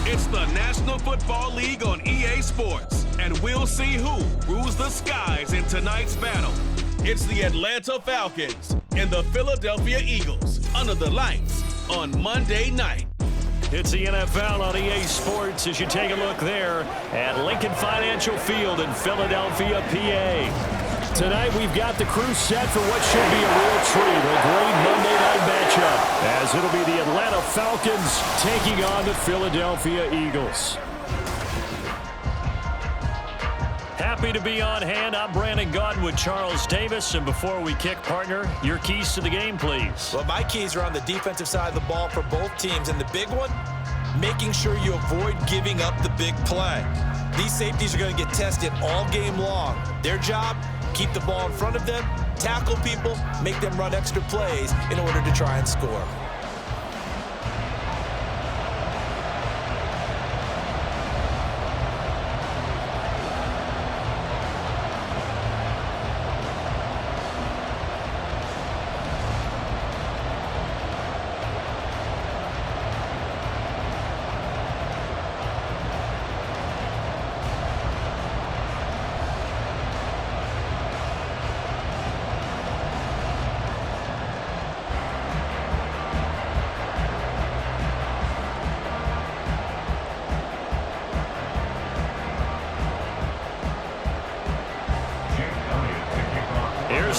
It's the National Football League on EA Sports, and we'll see who rules the skies in tonight's battle. It's the Atlanta Falcons and the Philadelphia Eagles under the lights on Monday night. It's the NFL on EA Sports as you take a look there at Lincoln Financial Field in Philadelphia, PA. Tonight we've got the crew set for what should be a real treat, a great Monday night matchup, as it'll be the Atlanta Falcons taking on the Philadelphia Eagles. Happy to be on hand. I'm Brandon Gaudin with Charles Davis. And before we kick, partner, your keys to the game, please. Well, my keys are on the defensive side of the ball for both teams. And the big one, making sure you avoid giving up the big play. These safeties are going to get tested all game long. Their job, keep the ball in front of them, tackle people, make them run extra plays in order to try and score.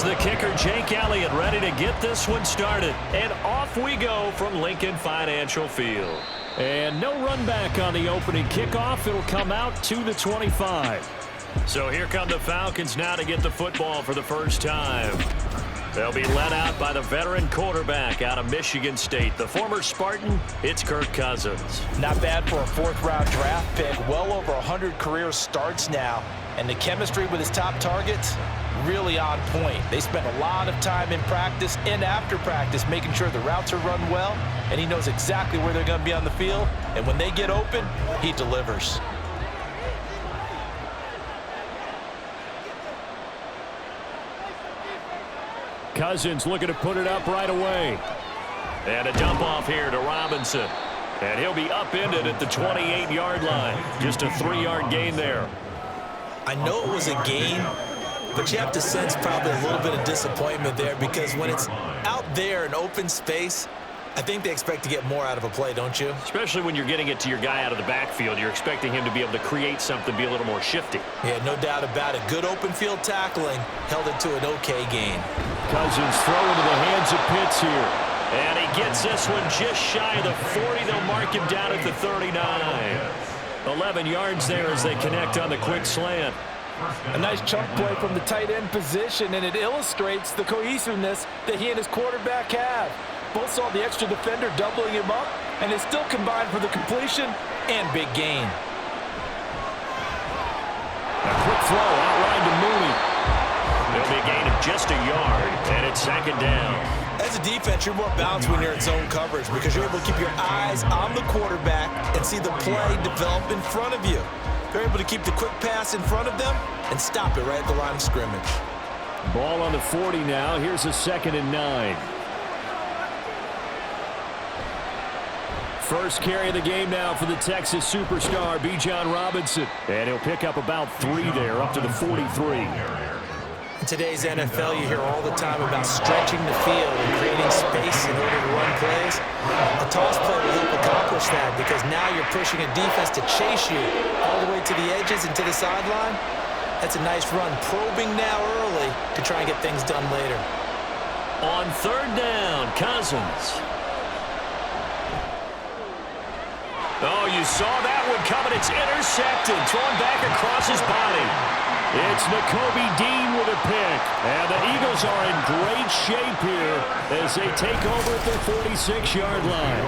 The kicker, Jake Elliott, ready to get this one started. And off we go from Lincoln Financial Field. And no run back on the opening kickoff. It'll come out to the 25. So here come the Falcons now to get the football for the first time. They'll be led out by the veteran quarterback out of Michigan State. The former Spartan, it's Kirk Cousins. Not bad for a fourth-round draft pick. Well over 100 career starts now. And the chemistry with his top targets, really on point. They spend a lot of time in practice and after practice making sure the routes are run well, and he knows exactly where they're going to be on the field. And when they get open, he delivers. Cousins looking to put it up right away. And a dump off here to Robinson. And he'll be upended at the 28-yard line. Just a 3-yard gain there. I know it was a gain, but you have to sense probably a little bit of disappointment there, because when it's out there in open space, I think they expect to get more out of a play, don't you? Especially when you're getting it to your guy out of the backfield. You're expecting him to be able to create something, be a little more shifty. Yeah, no doubt about it. Good open field tackling held it to an okay gain. Cousins throw into the hands of Pitts here. And he gets this one just shy of the 40. They'll mark him down at the 39. 11 yards there as they connect on the quick slant. A nice chunk play from the tight end position, and it illustrates the cohesiveness that he and his quarterback have. Both saw the extra defender doubling him up, and they still combined for the completion and big gain. A quick throw outline to Mooney. There'll be a gain of just a yard, and it's second down. As a defense, you're more balanced when you're in zone coverage because you're able to keep your eyes on the quarterback and see the play develop in front of you. They're able to keep the quick pass in front of them and stop it right at the line of scrimmage. Ball on the 40 now. Here's a 2nd and 9. First carry of the game now for the Texas superstar, Bijan Robinson. And he'll pick up about 3 there, up to the 43. In today's NFL, you hear all the time about stretching the field and creating space in order to run plays. A toss play will help accomplish that, because now you're pushing a defense to chase you all the way to the edges and to the sideline. That's a nice run, probing now early to try and get things done later. On 3rd down, Cousins. Oh, you saw that one coming. It's intercepted, thrown back across his body. It's Nakobe Dean with a pick. And the Eagles are in great shape here as they take over at their 46-yard line.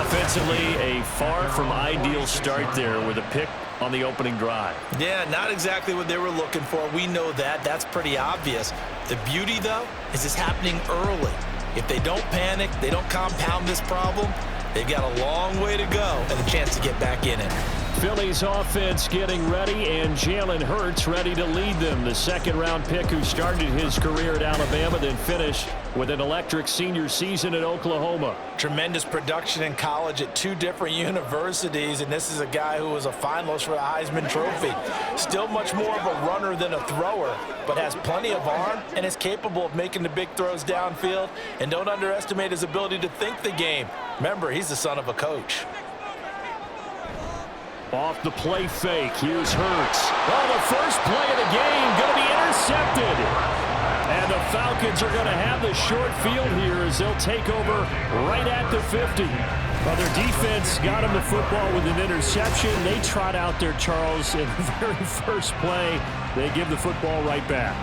Offensively, a far from ideal start there with a pick on the opening drive. Yeah, not exactly what they were looking for. We know that. That's pretty obvious. The beauty, though, is it's happening early. If they don't panic, they don't compound this problem, they've got a long way to go and a chance to get back in it. Philly's offense getting ready, and Jalen Hurts ready to lead them. The second-round pick who started his career at Alabama, then finished with an electric senior season at Oklahoma. Tremendous production in college at 2 different universities, and this is a guy who was a finalist for the Heisman Trophy. Still much more of a runner than a thrower, but has plenty of arm and is capable of making the big throws downfield. And don't underestimate his ability to think the game. Remember, he's the son of a coach. Off the play fake, here's Hurts. Oh, the first play of the game going to be intercepted. And the Falcons are going to have the short field here as they'll take over right at the 50. Well, their defense got them the football with an interception. They trot out there, Charles, in the very first play. They give the football right back.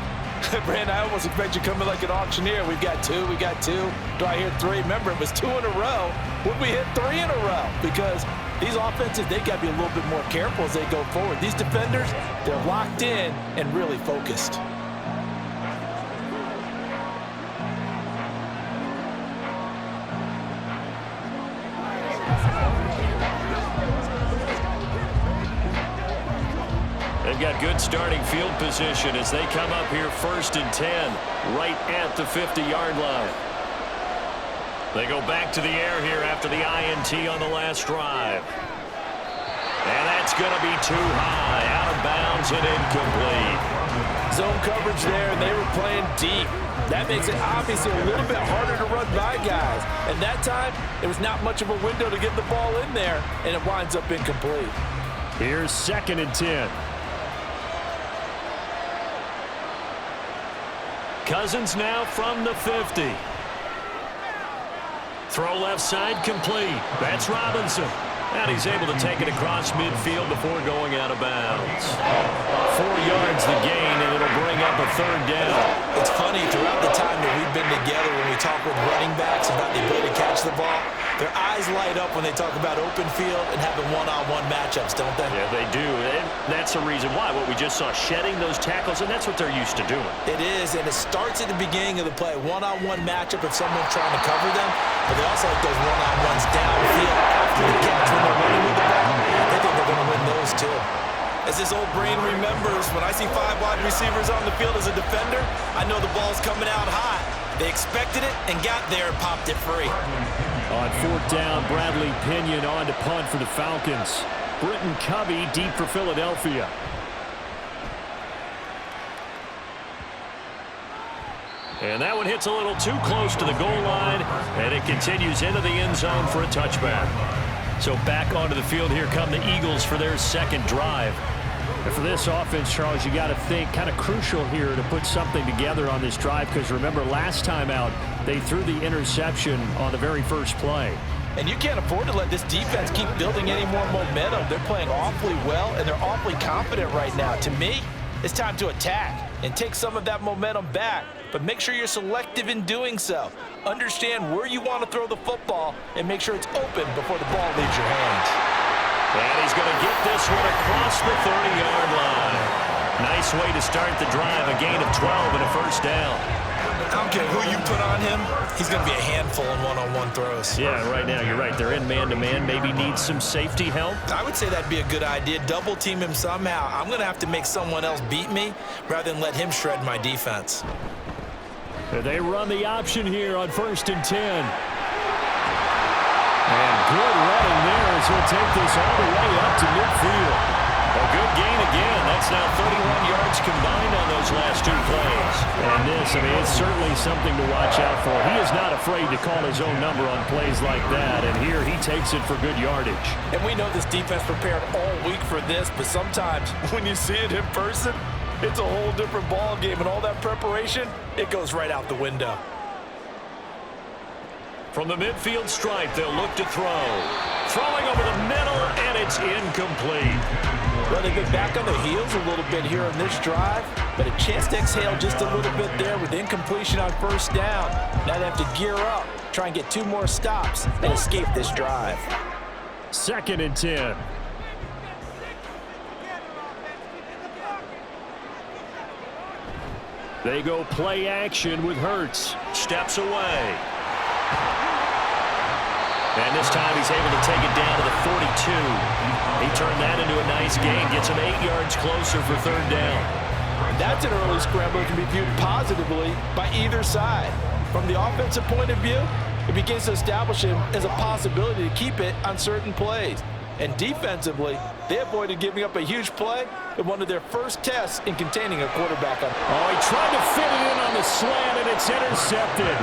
Brand, I almost expect you coming like an auctioneer. We've got 2, we got 2. Do I hear 3? Remember, it was 2 in a row. Would we hit 3 in a row? Because these offenses, they got to be a little bit more careful as they go forward. These defenders, they're locked in and really focused. They've got good starting field position as they come up here 1st and 10, right at the 50-yard line. They go back to the air here after the INT on the last drive. And that's going to be too high, out of bounds and incomplete. Zone coverage there, and they were playing deep. That makes it obviously a little bit harder to run by guys. And that time, there was not much of a window to get the ball in there, and it winds up incomplete. Here's 2nd and 10. Cousins now from the 50. Throw left side complete. That's Robinson. And he's able to take it across midfield before going out of bounds. 4 yards the gain, and it'll bring up a 3rd down. It's funny, throughout the time that we've been together, when we talk with running backs about the ability to catch the ball, their eyes light up when they talk about open field and having one-on-one matchups, don't they? Yeah, they do. And that's the reason why. What we just saw, shedding those tackles, and that's what they're used to doing. It is, and it starts at the beginning of the play. One-on-one matchup if someone's trying to cover them, but they also like those one-on-ones downfield after the catch when they're running with the ball. They think they're going to win those, too. As this old brain remembers, when I see 5 wide receivers on the field as a defender, I know the ball's coming out hot. They expected it and got there and popped it free. On 4th down, Bradley Pinion on to punt for the Falcons. Britton Covey deep for Philadelphia. And that one hits a little too close to the goal line, and it continues into the end zone for a touchback. So back onto the field here come the Eagles for their 2nd drive. And for this offense, Charles, you got to think kind of crucial here to put something together on this drive, because remember last time out they threw the interception on the very first play. And you can't afford to let this defense keep building any more momentum. They're playing awfully well, and they're awfully confident right now. To me, it's time to attack and take some of that momentum back, but make sure you're selective in doing so. Understand where you want to throw the football and make sure it's open before the ball leaves your hands. And he's going to get this one across the 30-yard line. Nice way to start the drive, a gain of 12 and a 1st down. I don't care who you put on him, he's going to be a handful in one-on-one throws. Yeah, right now, you're right. They're in man-to-man, maybe needs some safety help. I would say that'd be a good idea. Double team him somehow. I'm going to have to make someone else beat me rather than let him shred my defense. They run the option here on 1st and 10. And good running there as he'll take this all the way up to midfield. A good gain again. That's now 31 yards combined on those last 2 plays. And this, I mean, it's certainly something to watch out for. He is not afraid to call his own number on plays like that. And here he takes it for good yardage. And we know this defense prepared all week for this, but sometimes when you see it in person, it's a whole different ball game. And all that preparation, it goes right out the window. From the midfield stripe, they'll look to throw. Throwing over the middle, and it's incomplete. Well, they've been back on their heels a little bit here on this drive, but a chance to exhale just a little bit there with incompletion on 1st down. Now they have to gear up, try and get 2 more stops, and escape this drive. 2nd and 10. They go play action with Hurts. Steps away. And this time he's able to take it down to the 42. He turned that into a nice gain, gets him 8 yards closer for third down. That's an early scramble that can be viewed positively by either side. From the offensive point of view, it begins to establish him as a possibility to keep it on certain plays. And defensively, they avoided giving up a huge play in one of their first tests in containing a quarterback. Oh, he tried to fit it in on the slant, and it's intercepted.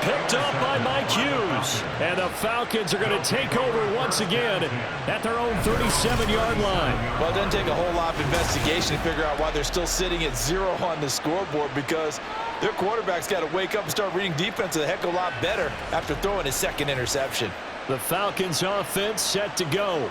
Picked up by Mike Hughes. And the Falcons are going to take over once again at their own 37-yard line. Well, it doesn't take a whole lot of investigation to figure out why they're still sitting at 0 on the scoreboard, because their quarterback's got to wake up and start reading defense a heck of a lot better after throwing his second interception. The Falcons offense set to go.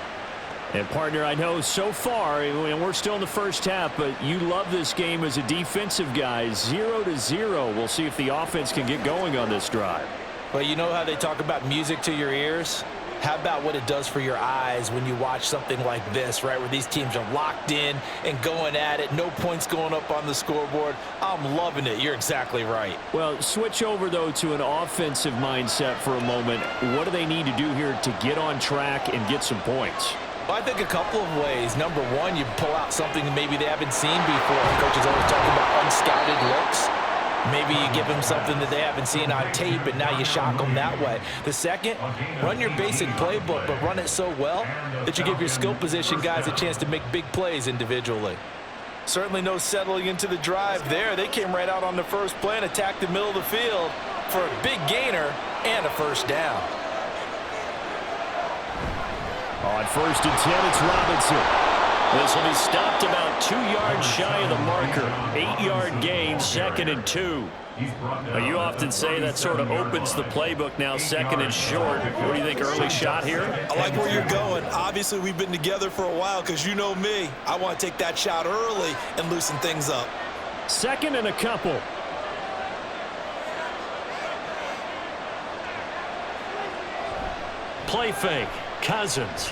And, partner, I know so far, and we're still in the first half, but you love this game as a defensive guy. 0-0. We'll see if the offense can get going on this drive. Well, you know how they talk about music to your ears? How about what it does for your eyes when you watch something like this, right, where these teams are locked in and going at it, no points going up on the scoreboard? I'm loving it. You're exactly right. Well, switch over, though, to an offensive mindset for a moment. What do they need to do here to get on track and get some points? Well, I think a couple of ways. Number one, you pull out something that maybe they haven't seen before. Coaches always talk about unscouted looks. Maybe you give them something that they haven't seen on tape, and now you shock them that way. The second, run your basic playbook, but run it so well that you give your skill position guys a chance to make big plays individually. Certainly no settling into the drive there. They came right out on the first play and attacked the middle of the field for a big gainer and a first down. On 1st and 10, it's Robinson. This will be stopped about 2 yards shy of the marker. 8-yard gain, 2nd and 2. Now, you often say that sort of opens the playbook now, 2nd and short. What do you think, early shot here? I like where you're going. Obviously, we've been together for a while because you know me. I want to take that shot early and loosen things up. 2nd and a couple. Play fake. Cousins.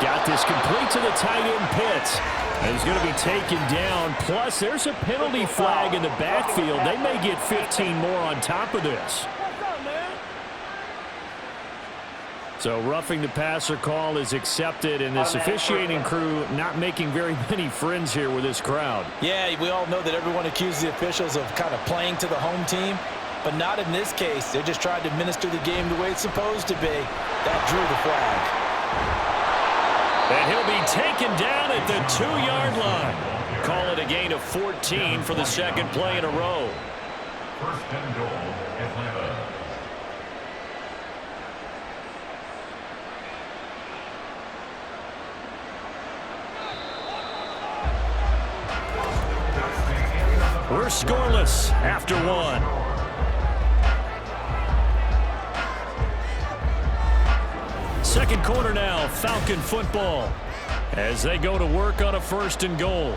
Got this complete to the tight end Pitts. And he's going to be taken down. Plus, there's a penalty flag in the backfield. They may get 15 more on top of this. So roughing the passer call is accepted, and this officiating crew not making very many friends here with this crowd. Yeah, we all know that everyone accuses the officials of kind of playing to the home team. But not in this case. They're just trying to administer the game the way it's supposed to be. That drew the flag. And he'll be taken down at the 2-yard line. Call it a gain of 14 for the second play in a row. 1st and goal, Atlanta. We're scoreless after one. Second quarter now, Falcon football, as they go to work on a 1st and goal.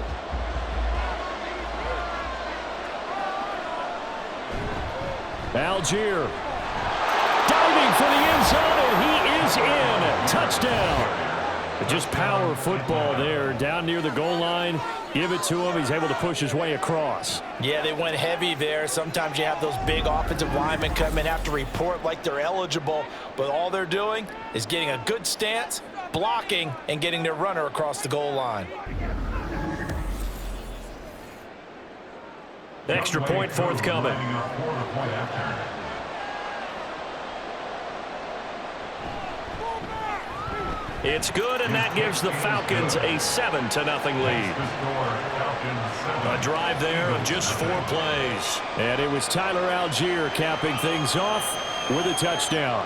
Algier diving for the end zone, and he is in. Touchdown. Just power football there, down near the goal line. Give it to him. He's able to push his way across. Yeah, they went heavy there. Sometimes you have those big offensive linemen come in, have to report like they're eligible, but all they're doing is getting a good stance, blocking, and getting their runner across the goal line. Extra point forthcoming. It's good, and that gives the Falcons a 7-0 lead. A drive there of just 4 plays. And it was Tyler Algier capping things off with a touchdown.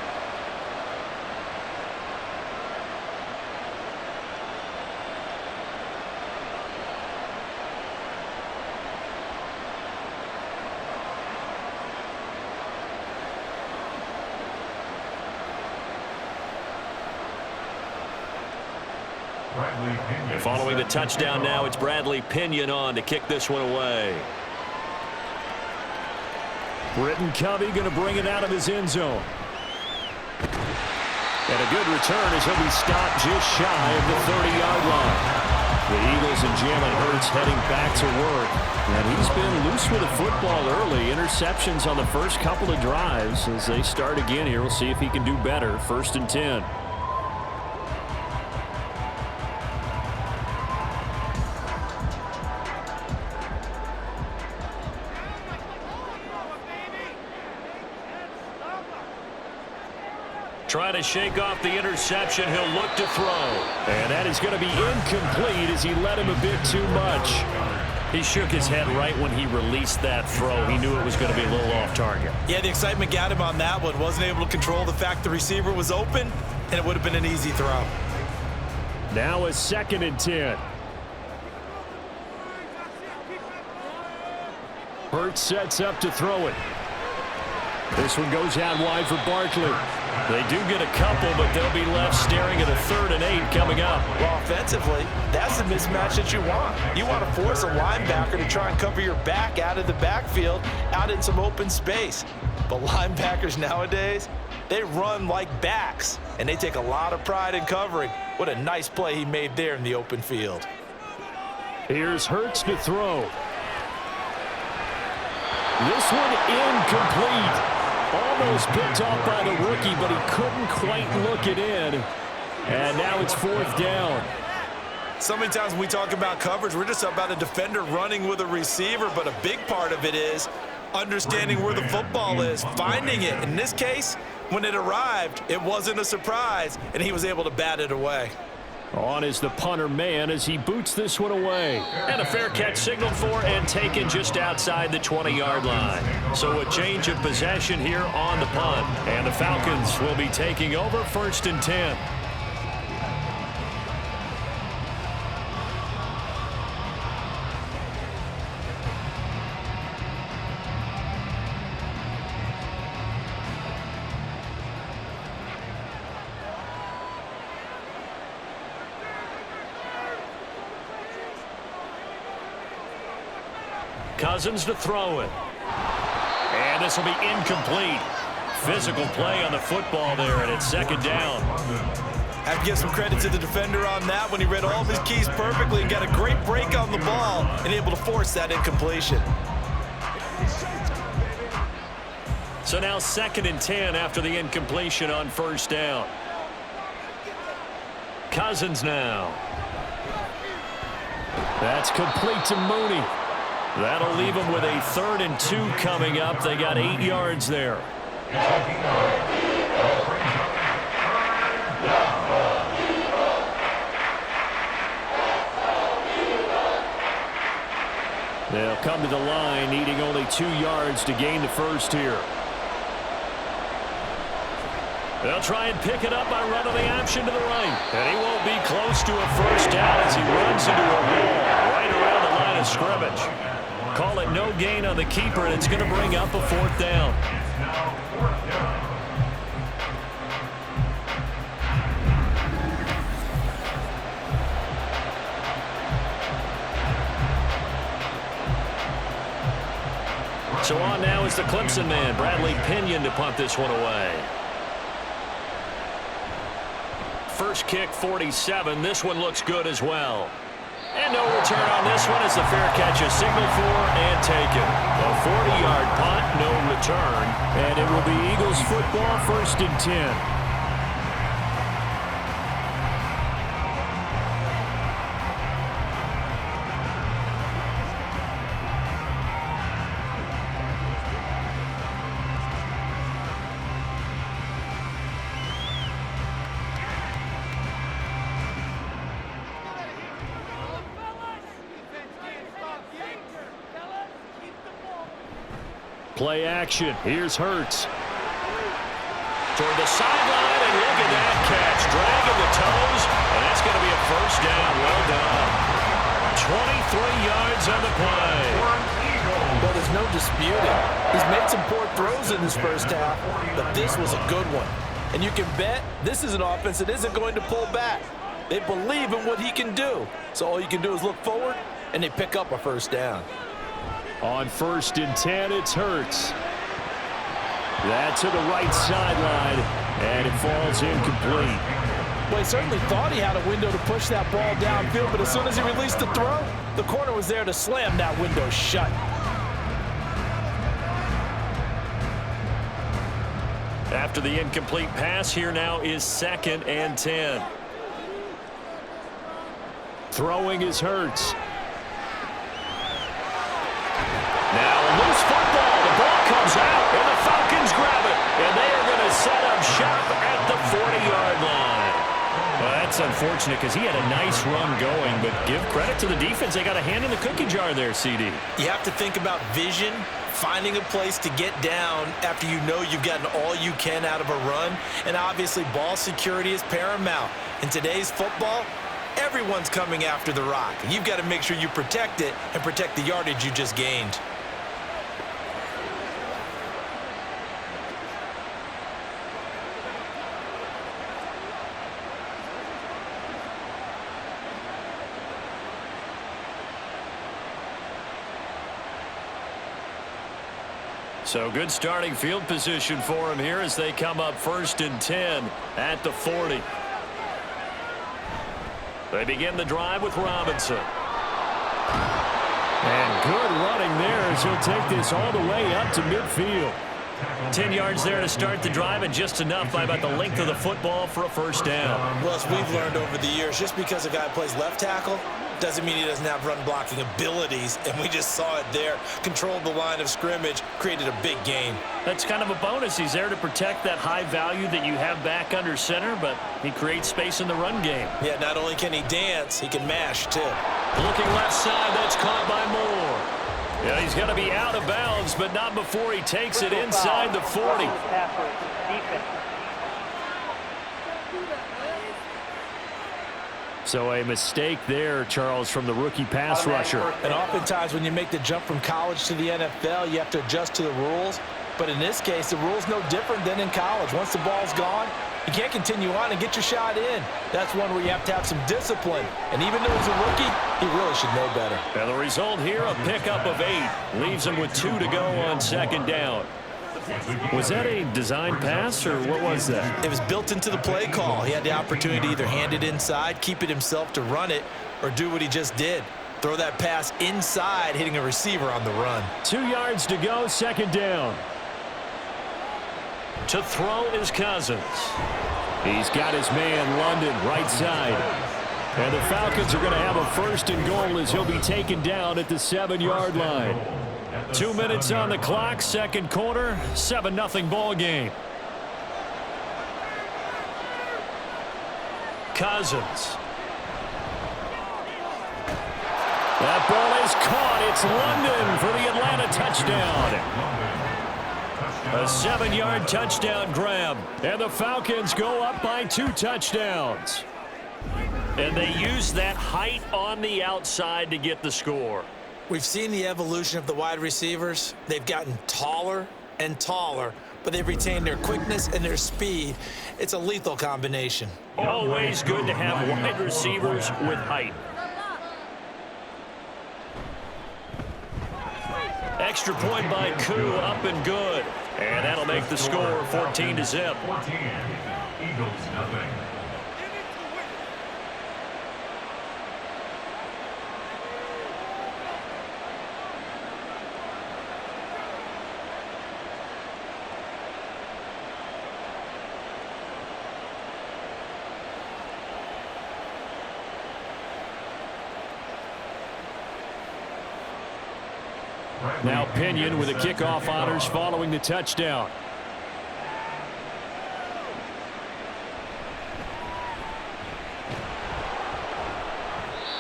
Following the touchdown now, it's Bradley Pinion on to kick this one away. Britton Covey going to bring it out of his end zone. And a good return as he'll be stopped just shy of the 30-yard line. The Eagles and Jalen Hurts heading back to work. And he's been loose with the football early. Interceptions on the first couple of drives. As they start again here, we'll see if he can do better. 1st and 10. Trying to shake off the interception. He'll look to throw. And that is going to be incomplete as he let him a bit too much. He shook his head right when he released that throw. He knew it was going to be a little off target. Yeah, the excitement got him on that one. Wasn't able to control the fact the receiver was open, and it would have been an easy throw. Now a 2nd and 10. Hurts sets up to throw it. This one goes out wide for Barkley. They do get a couple, but they'll be left staring at a 3rd and 8 coming up. Well, offensively, that's the mismatch that you want. You want to force a linebacker to try and cover your back out of the backfield, out in some open space. But linebackers nowadays, they run like backs, and they take a lot of pride in covering. What a nice play he made there in the open field. Here's Hurts to throw. This one incomplete. Almost picked off by the rookie, but he couldn't quite look it in. And now it's 4th down. So many times when we talk about coverage, we're just about a defender running with a receiver, but a big part of it is understanding where the football is, finding it. In this case, when it arrived, it wasn't a surprise, and he was able to bat it away. On is the punter man as he boots this one away. And a fair catch signaled for and taken just outside the 20-yard line. So a change of possession here on the punt. And the Falcons will be taking over 1st and 10. Cousins to throw it. And this will be incomplete. Physical play on the football there, and it's 2nd down. I have to give some credit to the defender on that when he read all of his keys perfectly and got a great break on the ball and able to force that incompletion. So now 2nd and 10 after the incompletion on 1st down. Cousins now. That's complete to Mooney. That'll leave them with a 3rd and 2 coming up. They got 8 yards there. They'll come to the line, needing only 2 yards to gain the first here. They'll try and pick it up by running the option to the right. And he won't be close to a first down as he runs into a wall right around the line of scrimmage. Call it no gain on the keeper, and it's going to bring up a 4th down. So on now is the Clemson man, Bradley Pinion, to punt this one away. First kick, 47. This one looks good as well. And no return on this one as the fair catch is signaled for and taken. A 40-yard punt, no return. And it will be Eagles football, 1st and 10. Play action. Here's Hurts. Toward the sideline, and look at that catch. Dragging the toes, and that's going to be a first down. Well done. 23 yards on the play. Well, there's no disputing. He's made some poor throws in this first half, but this was a good one. And you can bet this is an offense that isn't going to pull back. They believe in what he can do. So all you can do is look forward, and they pick up a first down. On 1st and 10, it's Hurts. That to the right sideline, and it falls incomplete. Well, he certainly thought he had a window to push that ball downfield, but as soon as he released the throw, the corner was there to slam that window shut. After the incomplete pass, here now is 2nd and 10. Throwing is Hurts. Now a loose football. The ball comes out, and the Falcons grab it. And they are going to set up shop at the 40-yard line. Well, that's unfortunate because he had a nice run going, but give credit to the defense. They got a hand in the cookie jar there, CD. You have to think about vision, finding a place to get down after you know you've gotten all you can out of a run, and obviously ball security is paramount. In today's football, everyone's coming after the rock. You've got to make sure you protect it and protect the yardage you just gained. So good starting field position for him here as they come up 1st and 10 at the 40. They begin the drive with Robinson. And good running there as he'll take this all the way up to midfield. 10 yards there to start the drive, and just enough by about the length of the football for a first down. Well, as we've learned over the years, just because a guy plays left tackle doesn't mean he doesn't have run blocking abilities, and we just saw it there. Controlled the line of scrimmage, created a big gain. That's kind of a bonus. He's there to protect that high value that you have back under center, but he creates space in the run game. Yeah, not only can he dance, he can mash, too. Looking left side, that's caught by Moore. Yeah, he's going to be out of bounds, but not before he takes it inside the 40. So a mistake there, Charles, from the rookie pass rusher. And oftentimes when you make the jump from college to the NFL, you have to adjust to the rules. But in this case, the rule's no different than in college. Once the ball's gone, you can't continue on and get your shot in. That's one where you have to have some discipline. And even though he's a rookie, he really should know better. And the result here, a pickup of 8. Leaves him with 2 to go on 2nd down. Was that a design pass, or what was that? It was built into the play call. He had the opportunity to either hand it inside, keep it himself to run it, or do what he just did. Throw that pass inside, hitting a receiver on the run. 2 yards to go, 2nd down. To throw is Cousins. He's got his man, London, right side. And the Falcons are going to have a 1st and goal as he'll be taken down at the 7-yard line. 2 minutes on the clock, 2nd quarter, 7-0 ball game. Cousins. That ball is caught. It's London for the Atlanta touchdown. A 7-yard touchdown grab. And the Falcons go up by 2 touchdowns. And they use that height on the outside to get the score. We've seen the evolution of the wide receivers. They've gotten taller and taller, but they've retained their quickness and their speed. It's a lethal combination. Always good to have wide receivers with height. Extra point by Koo, up and good. And that'll make the score 14-0. 14. Eagles, nothing. Now Pinion with the kickoff honors following the touchdown.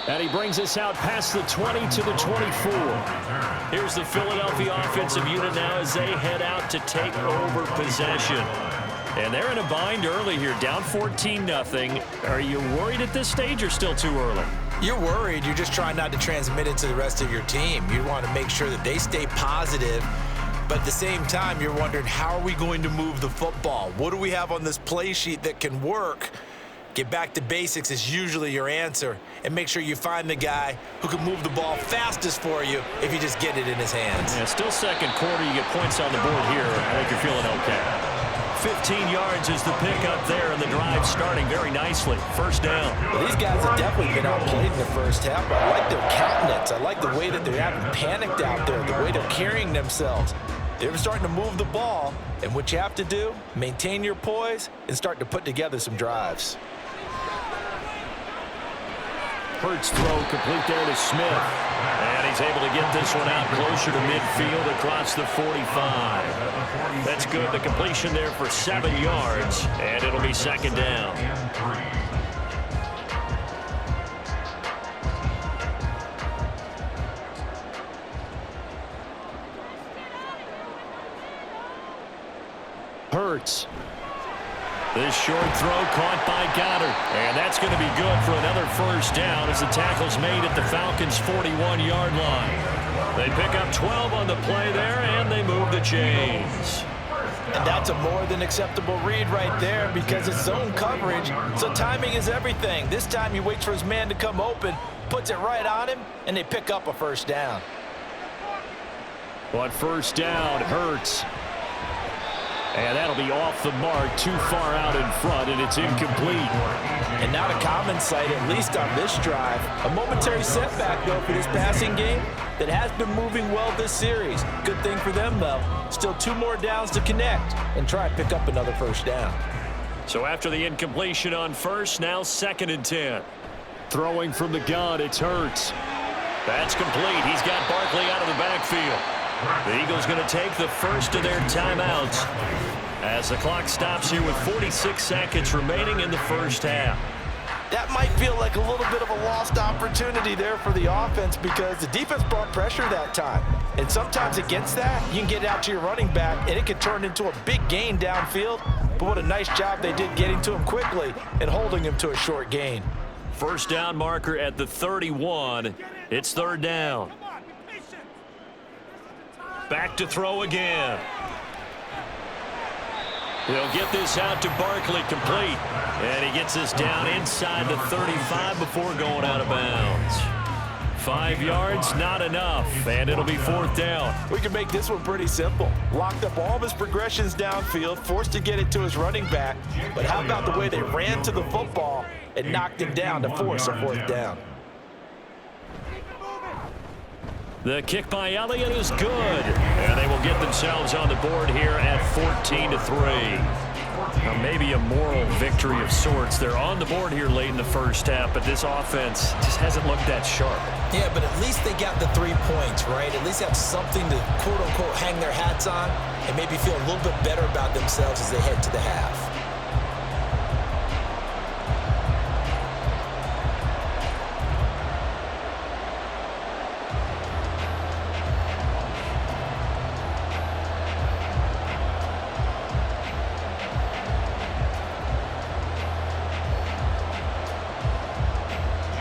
And he brings us out past the 20 to the 24. Here's the Philadelphia offensive unit now as they head out to take over possession. And they're in a bind early here, down 14-0. Are you worried at this stage or still too early? You're worried. You're just trying not to transmit it to the rest of your team. You want to make sure that they stay positive, but at the same time, you're wondering, how are we going to move the football? What do we have on this play sheet that can work? Get back to basics is usually your answer, and make sure you find the guy who can move the ball fastest for you if you just get it in his hands. Yeah, still 2nd quarter. You get points on the board here. I think you're feeling okay. 15 yards is the pickup there, and the drive starting very nicely. First down. Well, these guys have definitely been outplayed in the first half, but I like their countenance. I like the way that they haven't panicked out there, the way they're carrying themselves. They're starting to move the ball, and what you have to do, maintain your poise and start to put together some drives. Hurts throw complete there to Smith. And he's able to get this one out closer to midfield across the 45. That's good. The completion there for 7 yards, and it'll be second down. Hurts. This short throw caught by Goddard. And that's going to be good for another first down as the tackle's made at the Falcons' 41-yard line. They pick up 12 on the play there, and they move the chains. And that's a more than acceptable read right there because it's zone coverage, so timing is everything. This time he waits for his man to come open, puts it right on him, and they pick up a first down. On first down, Hurts. And that'll be off the mark, too far out in front, and it's incomplete. And not a common sight, at least on this drive. A momentary setback, though, for this passing game that has been moving well this series. Good thing for them, though. Still 2 more downs to connect and try and pick up another first down. So after the incompletion on first, now 2nd and 10. Throwing from the gun, it's Hurts. That's complete. He's got Barkley out of the backfield. The Eagles going to take the first of their timeouts as the clock stops here with 46 seconds remaining in the first half. That might feel like a little bit of a lost opportunity there for the offense because the defense brought pressure that time. And sometimes against that, you can get out to your running back, and it can turn into a big gain downfield. But what a nice job they did getting to him quickly and holding him to a short gain. First down marker at the 31. It's 3rd down. Back to throw again. He'll get this out to Barkley, complete. And he gets this down inside the 35 before going out of bounds. 5 yards, not enough, and it'll be 4th down. We can make this one pretty simple. Locked up all of his progressions downfield, forced to get it to his running back. But how about the way they ran to the football and knocked him down to force a 4th down? The kick by Elliott is good, and they will get themselves on the board here at 14-3. Now maybe a moral victory of sorts. They're on the board here late in the first half, but this offense just hasn't looked that sharp. Yeah, but at least they got the 3 points, right? At least have something to, quote-unquote, hang their hats on and maybe feel a little bit better about themselves as they head to the half.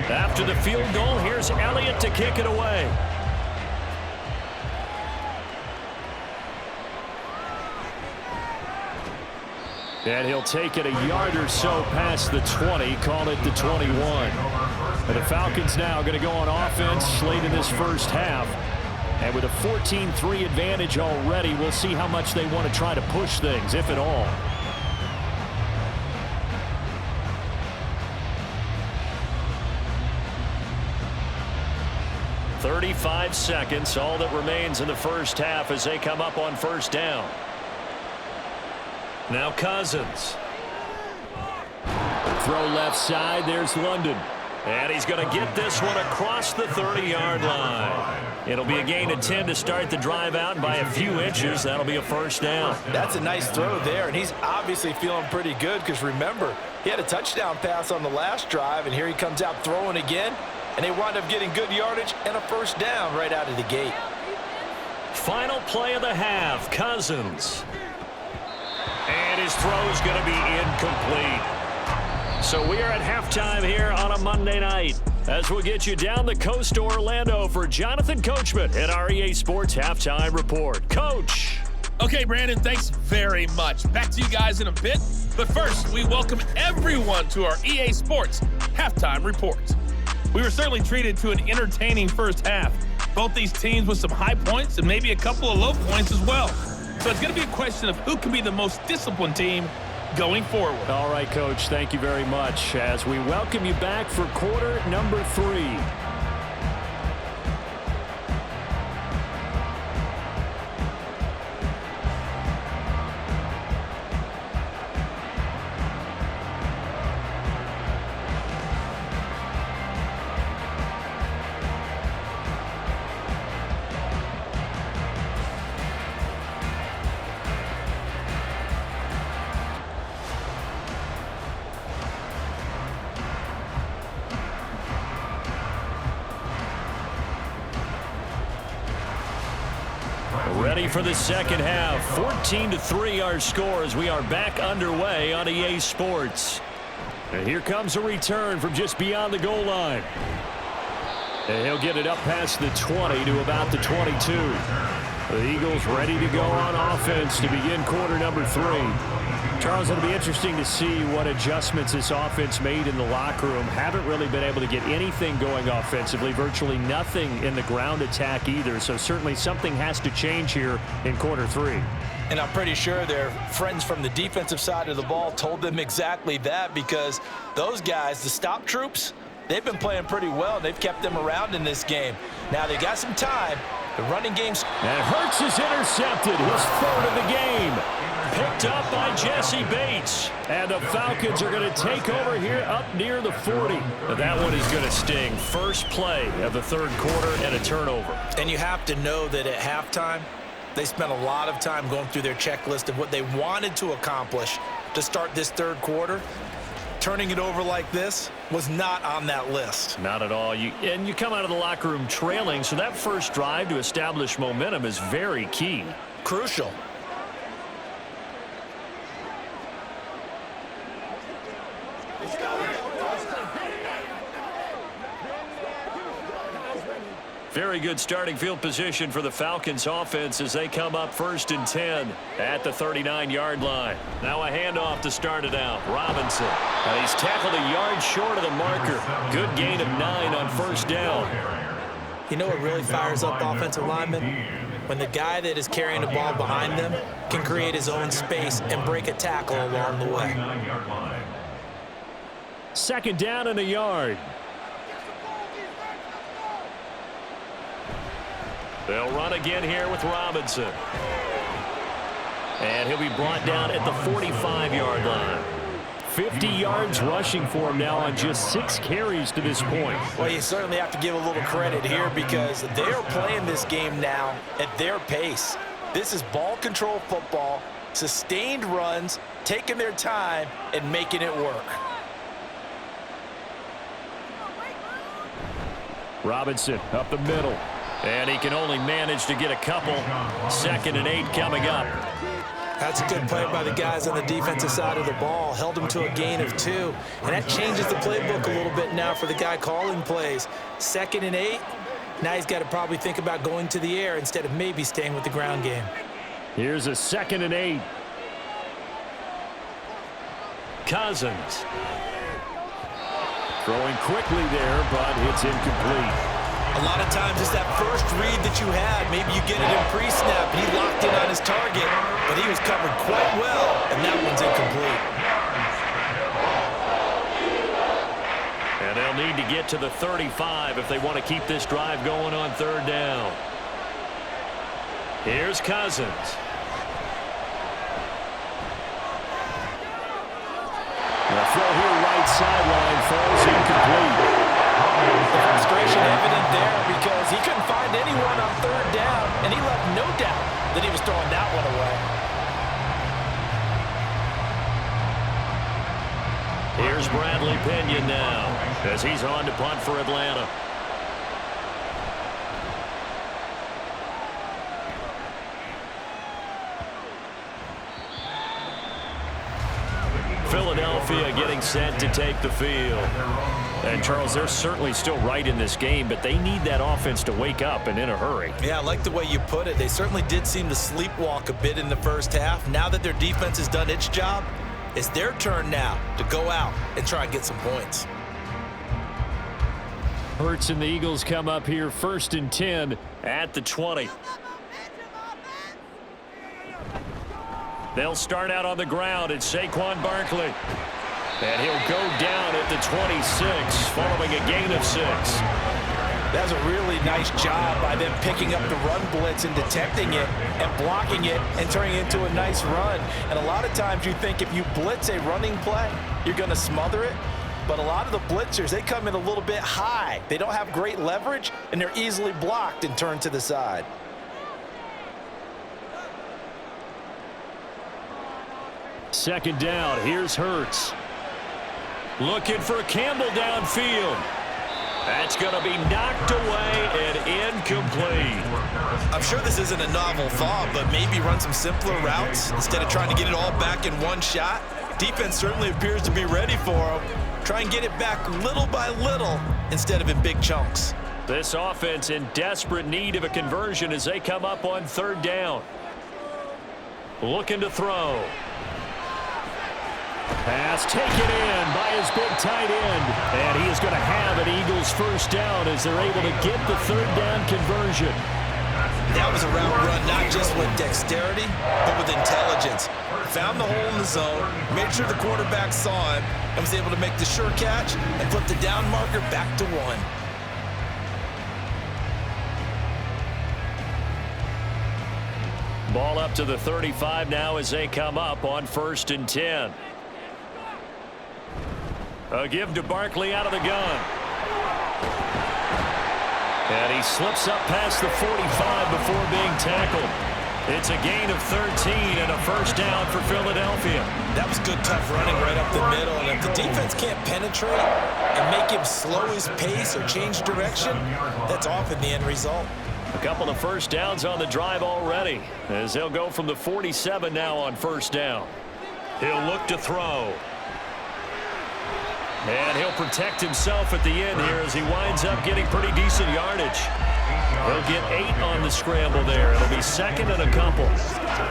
After the field goal, here's Elliott to kick it away. And he'll take it a yard or so past the 20, call it the 21. And the Falcons now going to go on offense late in this first half. And with a 14-3 advantage already, we'll see how much they want to try to push things, if at all. 35 seconds, all that remains in the first half as they come up on first down. Now Cousins. Throw left side, there's London. And he's going to get this one across the 30-yard line. It'll be a gain of 10 to start the drive out, and by a few inches, that'll be a first down. That's a nice throw there, and he's obviously feeling pretty good because, remember, he had a touchdown pass on the last drive, and here he comes out throwing again, and they wind up getting good yardage and a first down right out of the gate. Final play of the half, Cousins. And his throw's going to be incomplete. So we are at halftime here on a Monday night as we'll get you down the coast to Orlando for Jonathan Coachman at our EA Sports Halftime Report. Coach. Okay, Brandon, thanks very much. Back to you guys in a bit. But first, we welcome everyone to our EA Sports Halftime Report. We were certainly treated to an entertaining first half. Both these teams with some high points and maybe a couple of low points as well. So it's going to be a question of who can be the most disciplined team going forward. All right, Coach, thank you very much as we welcome you back for quarter number 3. Ready for the second half. 14-3 our score as we are back underway on EA Sports. And here comes a return from just beyond the goal line. And he'll get it up past the 20 to about the 22. The Eagles ready to go on offense to begin quarter number 3. Charles, it'll be interesting to see what adjustments this offense made in the locker room. Haven't really been able to get anything going offensively, virtually nothing in the ground attack either. So certainly something has to change here in quarter 3. And I'm pretty sure their friends from the defensive side of the ball told them exactly that, because those guys, the stop troops, they've been playing pretty well, and they've kept them around in this game. Now they got some time. The running game's... And Hurts is intercepted, his 3rd of the game. Picked up by Jesse Bates. And the Falcons are going to take over here up near the 40. That one is going to sting. First play of the 3rd quarter and a turnover. And you have to know that at halftime, they spent a lot of time going through their checklist of what they wanted to accomplish to start this 3rd quarter. Turning it over like this was not on that list. Not at all. You come out of the locker room trailing, so that first drive to establish momentum is very key. Crucial. Very good starting field position for the Falcons offense as they come up 1st and 10 at the 39-yard line. Now a handoff to start it out. Robinson. He's tackled a yard short of the marker. Good gain of 9 on 1st down. You know what really fires up offensive linemen? When the guy that is carrying the ball behind them can create his own space and break a tackle along the way. 2nd down and a yard. They'll run again here with Robinson. And he'll be brought down at the 45-yard line. 50 yards rushing for him now on just 6 carries to this point. Well, you certainly have to give a little credit here because they're playing this game now at their pace. This is ball control football, sustained runs, taking their time, and making it work. Robinson up the middle. And he can only manage to get a couple. 2nd and 8 coming up. That's a good play by the guys on the defensive side of the ball. Held him to a gain of 2. And that changes the playbook a little bit now for the guy calling plays. 2nd and 8. Now he's got to probably think about going to the air instead of maybe staying with the ground game. Here's a 2nd and 8. Cousins. Throwing quickly there, but it's incomplete. A lot of times it's that first read that you had. Maybe you get it in pre-snap, and he locked in on his target, but he was covered quite well, and that one's incomplete. And they'll need to get to the 35 if they want to keep this drive going on 3rd down. Here's Cousins. The throw here right sideline falls incomplete. The frustration evident there because he couldn't find anyone on 3rd down, and he left no doubt that he was throwing that one away. Here's Bradley Pinion now as he's on to punt for Atlanta. Philadelphia getting set to take the field. And, Charles, they're certainly still right in this game, but they need that offense to wake up and in a hurry. Yeah, I like the way you put it. They certainly did seem to sleepwalk a bit in the first half. Now that their defense has done its job, it's their turn now to go out and try and get some points. Hurts and the Eagles come up here 1st and 10 at the 20. They'll start out on the ground. It's Saquon Barkley. And he'll go down at the 26 following a gain of 6. That was a really nice job by them picking up the run blitz and detecting it and blocking it and turning it into a nice run. And a lot of times you think if you blitz a running play, you're going to smother it. But a lot of the blitzers, they come in a little bit high. They don't have great leverage, and they're easily blocked and turned to the side. Second down, here's Hurts. Looking for Campbell downfield. That's going to be knocked away and incomplete. I'm sure this isn't a novel thought, but maybe run some simpler routes instead of trying to get it all back in one shot. Defense certainly appears to be ready for him. Try and get it back little by little instead of in big chunks. This offense in desperate need of a conversion as they come up on third down. Looking to throw. Pass taken in by his big tight end. And he is going to have an Eagles first down as they're able to get the third down conversion. That was a route run not just with dexterity, but with intelligence. Found the hole in the zone, made sure the quarterback saw him, and was able to make the sure catch and put the down marker back to 1. Ball up to the 35 now as they come up on 1st and 10. A give to Barkley out of the gun. And he slips up past the 45 before being tackled. It's a gain of 13 and a first down for Philadelphia. That was good, tough running right up the middle. And if the defense can't penetrate and make him slow his pace or change direction, that's often the end result. A couple of first downs on the drive already as they'll go from the 47 now on first down. He'll look to throw. And he'll protect himself at the end here as he winds up getting pretty decent yardage. He'll get 8 on the scramble there. It'll be second and a couple.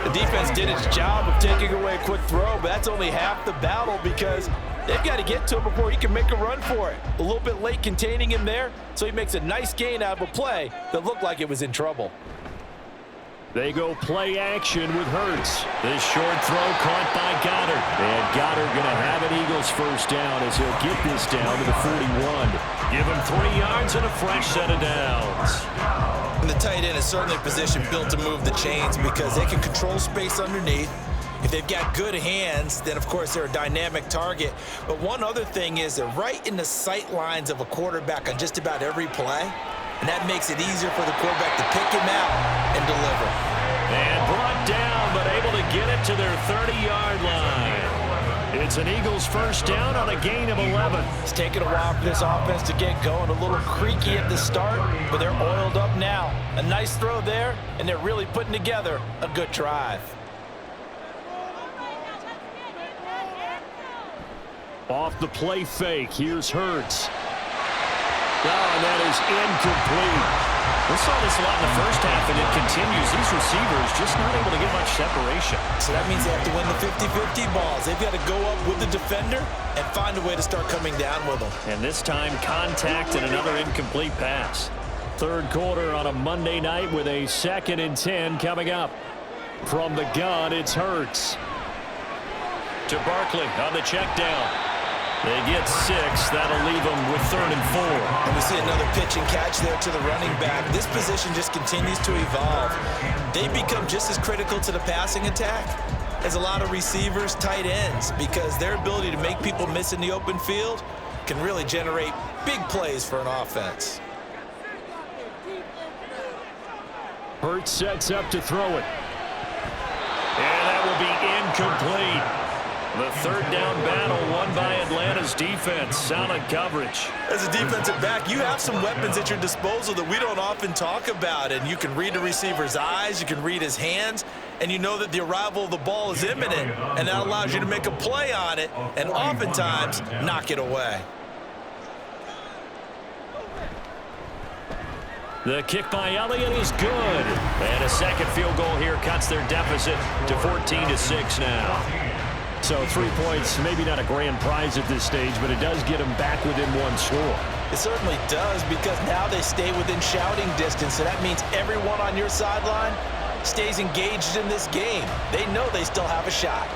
The defense did its job of taking away a quick throw, but that's only half the battle because they've got to get to him before he can make a run for it. A little bit late containing him there, so he makes a nice gain out of a play that looked like it was in trouble. They go play action with Hurts. This short throw caught by Goddard. And Goddard going to have an Eagles first down as he'll get this down to the 41. Give him 3 yards and a fresh set of downs. And the tight end is certainly a position built to move the chains because they can control space underneath. If they've got good hands, then, of course, they're a dynamic target. But one other thing is they're right in the sight lines of a quarterback on just about every play. And that makes it easier for the quarterback to pick him out and deliver. And brought down, but able to get it to their 30-yard line. It's an Eagles first down on a gain of 11. It's taken a while for this offense to get going. A little creaky at the start, but they're oiled up now. A nice throw there, and they're really putting together a good drive. Off the play fake, here's Hurts. Oh, and that is incomplete. We saw this a lot in the first half, and it continues. These receivers just not able to get much separation. So that means they have to win the 50-50 balls. They've got to go up with the defender and find a way to start coming down with them. And this time, contact and another incomplete pass. Third quarter on a Monday night with a 2nd and 10 coming up. From the gun, it's Hurts. To Barkley on the check down. They get 6. That'll leave them with 3rd and 4. And we see another pitch and catch there to the running back. This position just continues to evolve. They become just as critical to the passing attack as a lot of receivers, tight ends, because their ability to make people miss in the open field can really generate big plays for an offense. Hurts sets up to throw it. And that will be incomplete. The third down battle won by Atlanta's defense. Solid coverage. As a defensive back, you have some weapons at your disposal that we don't often talk about. And you can read the receiver's eyes, you can read his hands, and you know that the arrival of the ball is imminent. And that allows you to make a play on it and oftentimes knock it away. The kick by Elliott is good. And a second field goal here cuts their deficit to 14-6 now. So 3 points, maybe not a grand prize at this stage, but it does get them back within 1 score. It certainly does, because now they stay within shouting distance. So that means everyone on your sideline stays engaged in this game. They know they still have a shot.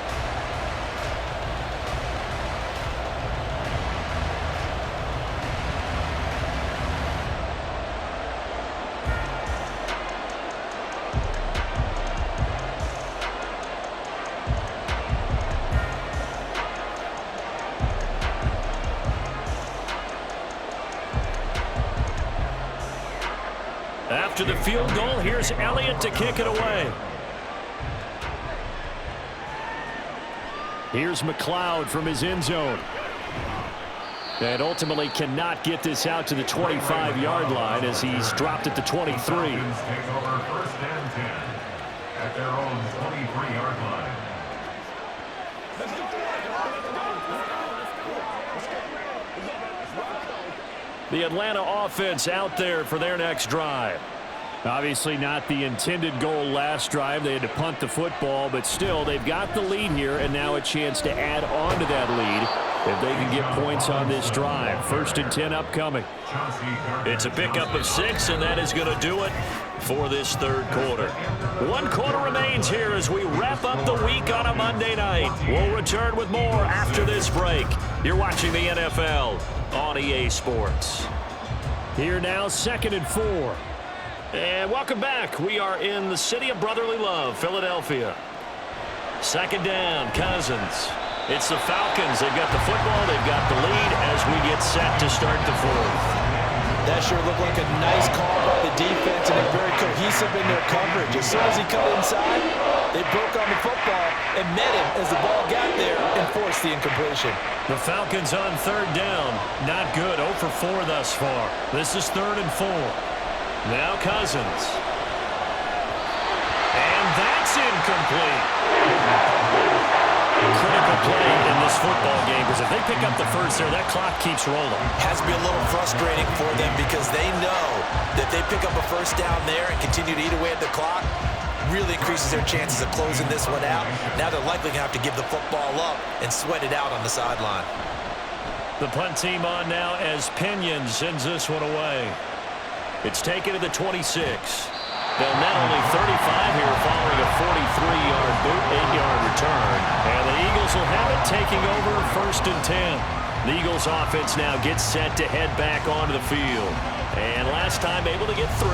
After the field goal, here's Elliott to kick it away. Here's McLeod from his end zone. And ultimately cannot get this out to the 25-yard line as he's dropped at the 23. Falcons take over 1st and 10 at their own 23-yard line. The Atlanta offense out there for their next drive. Obviously not the intended goal last drive. They had to punt the football, but still they've got the lead here and now a chance to add on to that lead if they can get points on this drive. 1st and 10 upcoming. It's a pickup of 6, and that is going to do it for this 3rd quarter. 1 quarter remains here as we wrap up the week on a Monday night. We'll return with more after this break. You're watching the NFL on EA Sports. Here now, 2nd and 4. And welcome back. We are in the city of brotherly love, Philadelphia. 2nd down, Cousins. It's the Falcons. They've got the football. They've got the lead as we get set to start the 4th. That sure looked like a nice call by the defense, and they're very cohesive in their coverage. As soon as he cut inside, they broke on the football and met him as the ball got there and forced the incompletion. The Falcons on 3rd down. Not good. 0 for 4 thus far. This is 3rd and 4. Now Cousins. And that's incomplete. Critical play in this football game because if they pick up the first there, that clock keeps rolling. Has to be a little frustrating for them because they know that they pick up a 1st down there and continue to eat away at the clock, really increases their chances of closing this one out. Now they're likely going to have to give the football up and sweat it out on the sideline. The punt team on now as Pinion sends this one away. It's taken to the 26. They'll net only 35 here following a 43-yard boot, 8-yard return. And the Eagles will have it taking over 1st and 10. The Eagles offense now gets set to head back onto the field. And last time able to get 3.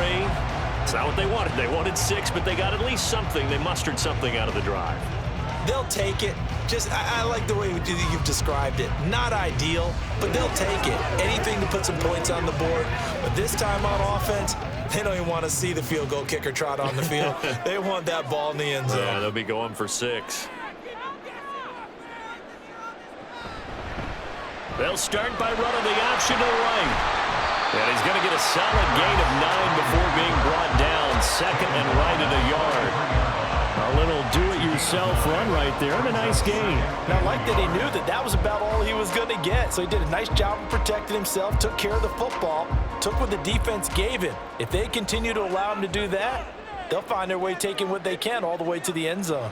It's not what they wanted. They wanted 6, but they got at least something. They mustered something out of the drive. They'll take it. I like the way you've described it. Not ideal, but they'll take it. Anything to put some points on the board. But this time on offense, they don't even want to see the field goal kicker trot on the field. They want that ball in the end zone. Yeah, they'll be going for 6. They'll start by running the option to the right. And he's going to get a solid gain of 9 before being brought down. 2nd and right at a yard. A little do-it-yourself run right there and a nice gain. Now, I like that he knew that was about all he was going to get. So he did a nice job of protecting himself, took care of the football, took what the defense gave him. If they continue to allow him to do that, they'll find their way taking what they can all the way to the end zone.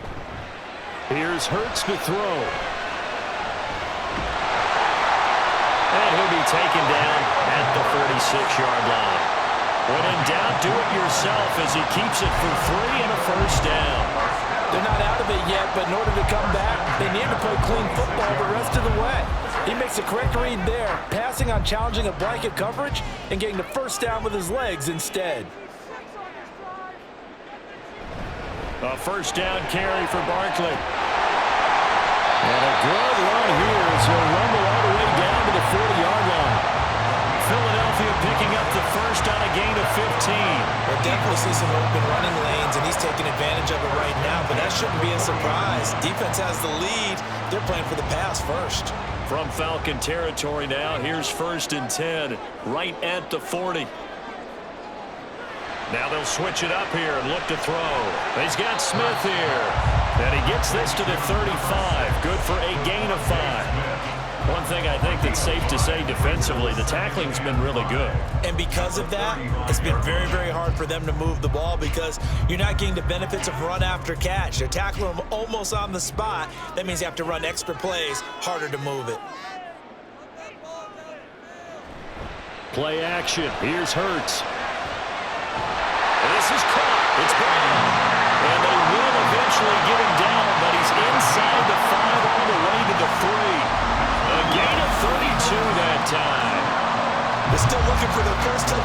Here's Hurts to throw. And he'll be taken down at the 46-yard line. When in doubt, do it yourself as he keeps it for 3 and a 1st down. They're not out of it yet, but in order to come back, they need to play clean football the rest of the way. He makes a correct read there, passing on challenging a blanket coverage and getting the 1st down with his legs instead. A 1st down carry for Barkley. And a good run here as he'll rumble all the way down to the 40-yard line. Philadelphia picking up the 1st on a gain of 15. We'll definitely see some open running lanes, and he's taking advantage of it right now, but that shouldn't be a surprise. Defense has the lead. They're playing for the pass first. From Falcon territory now, here's 1st and 10, right at the 40. Now they'll switch it up here and look to throw. He's got Smith here, and he gets this to the 35. Good for a gain of 5. One thing I think that's safe to say defensively, the tackling's been really good. And because of that, it's been very, very hard for them to move the ball because you're not getting the benefits of run after catch. They're tackling them almost on the spot. That means you have to run extra plays, harder to move it. Play action. Here's Hurts. This is caught. It's Brown.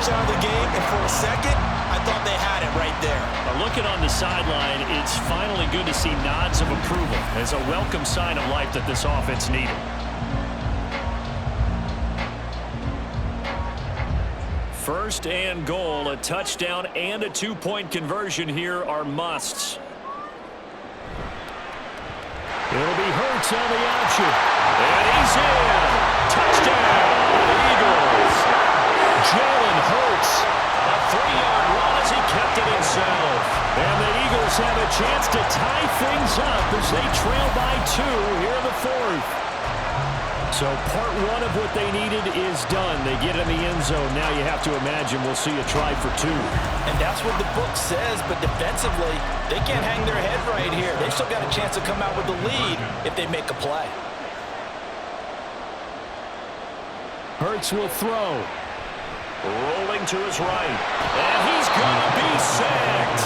touchdown of the game, and for a second, I thought they had it right there. Looking on the sideline, it's finally good to see nods of approval as a welcome sign of life that this offense needed. First and goal, a touchdown and a two-point conversion here are musts. It'll be Hurts on the option. And he's in. Touchdown, Eagles. Jalen Hurts, a 3-yard run as he kept it himself. And the Eagles have a chance to tie things up as they trail by 2 here in the fourth. So part one of what they needed is done. They get in the end zone. Now you have to imagine we'll see a try for 2. And that's what the book says, but defensively, they can't hang their head right here. They still got a chance to come out with the lead if they make a play. Hurts will throw. Rolling to his right. And he's going to be sacked.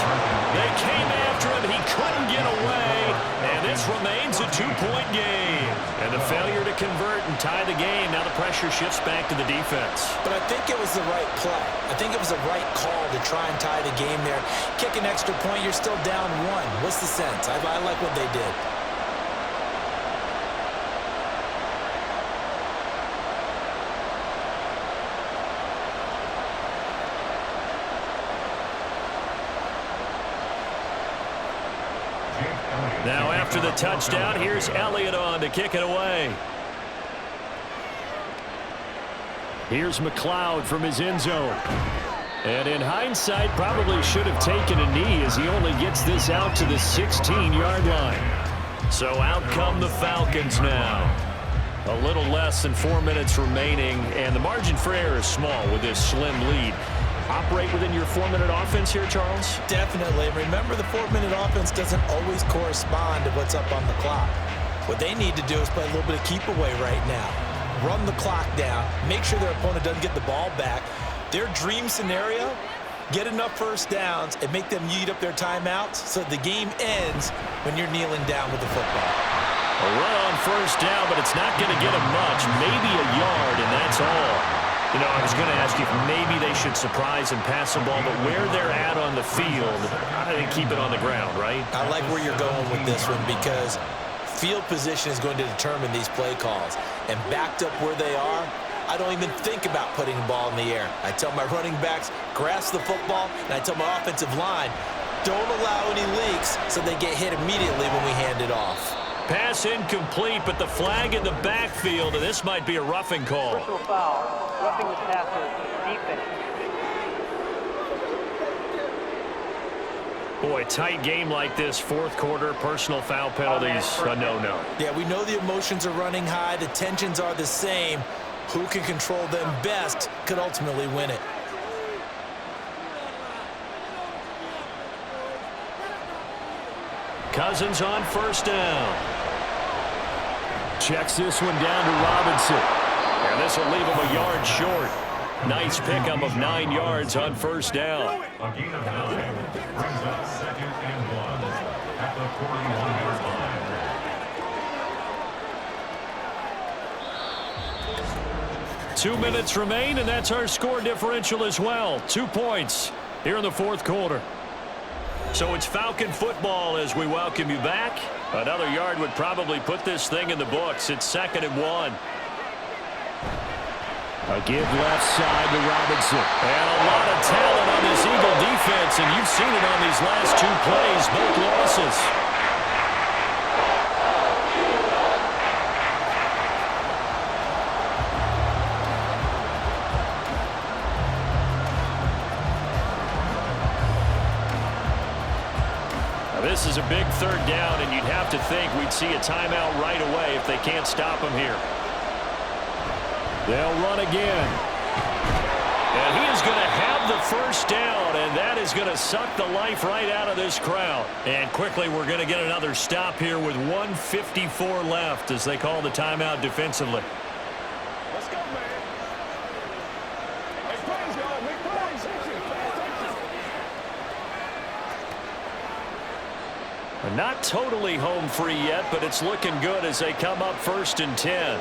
They came after him. He couldn't get away. And this remains a 2-point game. And the failure to convert and tie the game. Now the pressure shifts back to the defense. But I think it was the right play. I think it was the right call to try and tie the game there. Kick an extra point, you're still down 1. What's the sense? I like what they did. Now after the touchdown, here's Elliott on to kick it away. Here's McLeod from his end zone. And in hindsight, probably should have taken a knee as he only gets this out to the 16-yard line. So out come the Falcons now. A little less than 4 minutes remaining, and the margin for error is small with this slim lead. Operate within your 4-minute offense here, Charles? Definitely. Remember, the 4-minute offense doesn't always correspond to what's up on the clock. What they need to do is play a little bit of keep away right now. Run the clock down. Make sure their opponent doesn't get the ball back. Their dream scenario, get enough first downs and make them eat up their timeouts so the game ends when you're kneeling down with the football. A run on first down, but it's not going to get them much. Maybe a yard, and that's all. You know, I was going to ask you if maybe they should surprise and pass the ball, but where they're at on the field, I think keep it on the ground, right? I like where you're going with this one because field position is going to determine these play calls. And backed up where they are, I don't even think about putting the ball in the air. I tell my running backs, grasp the football, and I tell my offensive line, don't allow any leaks so they get hit immediately when we hand it off. Pass incomplete, but the flag in the backfield, and this might be a roughing call. Personal foul, roughing the passer, defense. Boy, tight game like this, fourth quarter, personal foul penalties, a no-no. Yeah, we know the emotions are running high, the tensions are the same. Who can control them best could ultimately win it. Cousins on first down. Checks this one down to Robinson. And this will leave him a yard short. Nice pickup of 9 yards on first down. A gain of 9 brings up 2nd and 1 at the 41-yard line. 2 minutes remain, and that's our score differential as well. 2 points here in the fourth quarter. So it's Falcon football as we welcome you back. Another yard would probably put this thing in the books. It's 2nd and 1. A give left side to Robinson. And a lot of talent on this Eagle defense, and you've seen it on these last 2 plays, both losses. This is a big 3rd down, and you'd have to think we'd see a timeout right away if they can't stop him here. They'll run again. And he is going to have the first down, and that is going to suck the life right out of this crowd. And quickly, we're going to get another stop here with 1:54 left as they call the timeout defensively. Let's go, man. Hey, praise God. Make praise. Not totally home free yet, but it's looking good as they come up 1st and 10.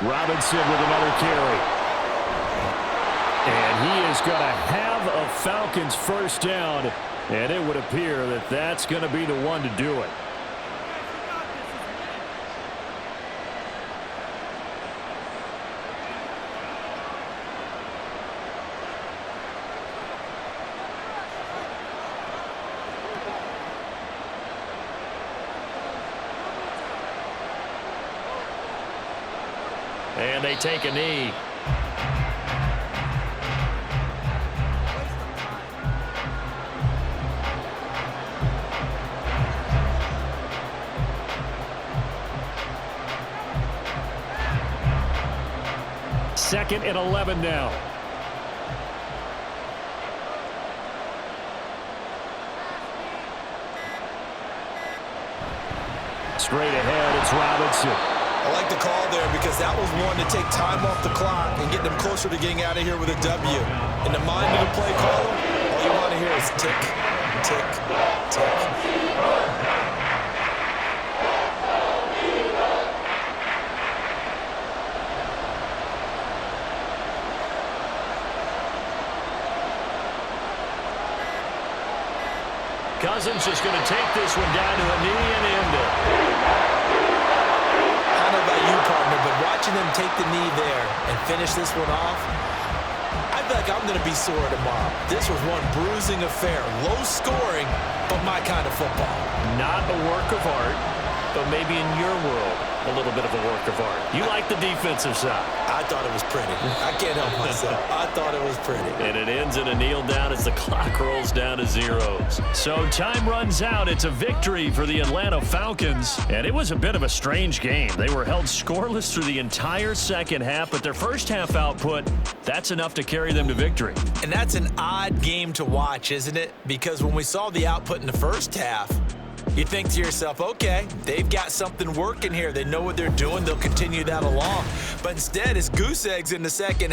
Robinson with another carry. And he is going to have a Falcons first down, and it would appear that that's going to be the one to do it. And they take a knee. Second and 11 now. Straight ahead, it's Robinson. I like the call there because that was one to take time off the clock and get them closer to getting out of here with a W. In the mind of the play caller, all you want to hear is tick, tick, tick. Cousins is going to take this one down to a knee and end it. I don't know about you, partner, but watching them take the knee there and finish this one off, I feel like I'm going to be sore tomorrow. This was one bruising affair. Low scoring, but my kind of football. Not a work of art, but maybe in your world, a little bit of a work of art. You like the defensive side. I thought it was pretty. I can't help myself. I thought it was pretty. And it ends in a kneel down as the clock rolls down to zeros. So time runs out. It's a victory for the Atlanta Falcons. And it was a bit of a strange game. They were held scoreless through the entire second half, but their first half output, that's enough to carry them to victory. And that's an odd game to watch, isn't it? Because when we saw the output in the first half, you think to yourself, okay, they've got something working here. They know what they're doing. They'll continue that along. But instead, it's goose eggs in the second half.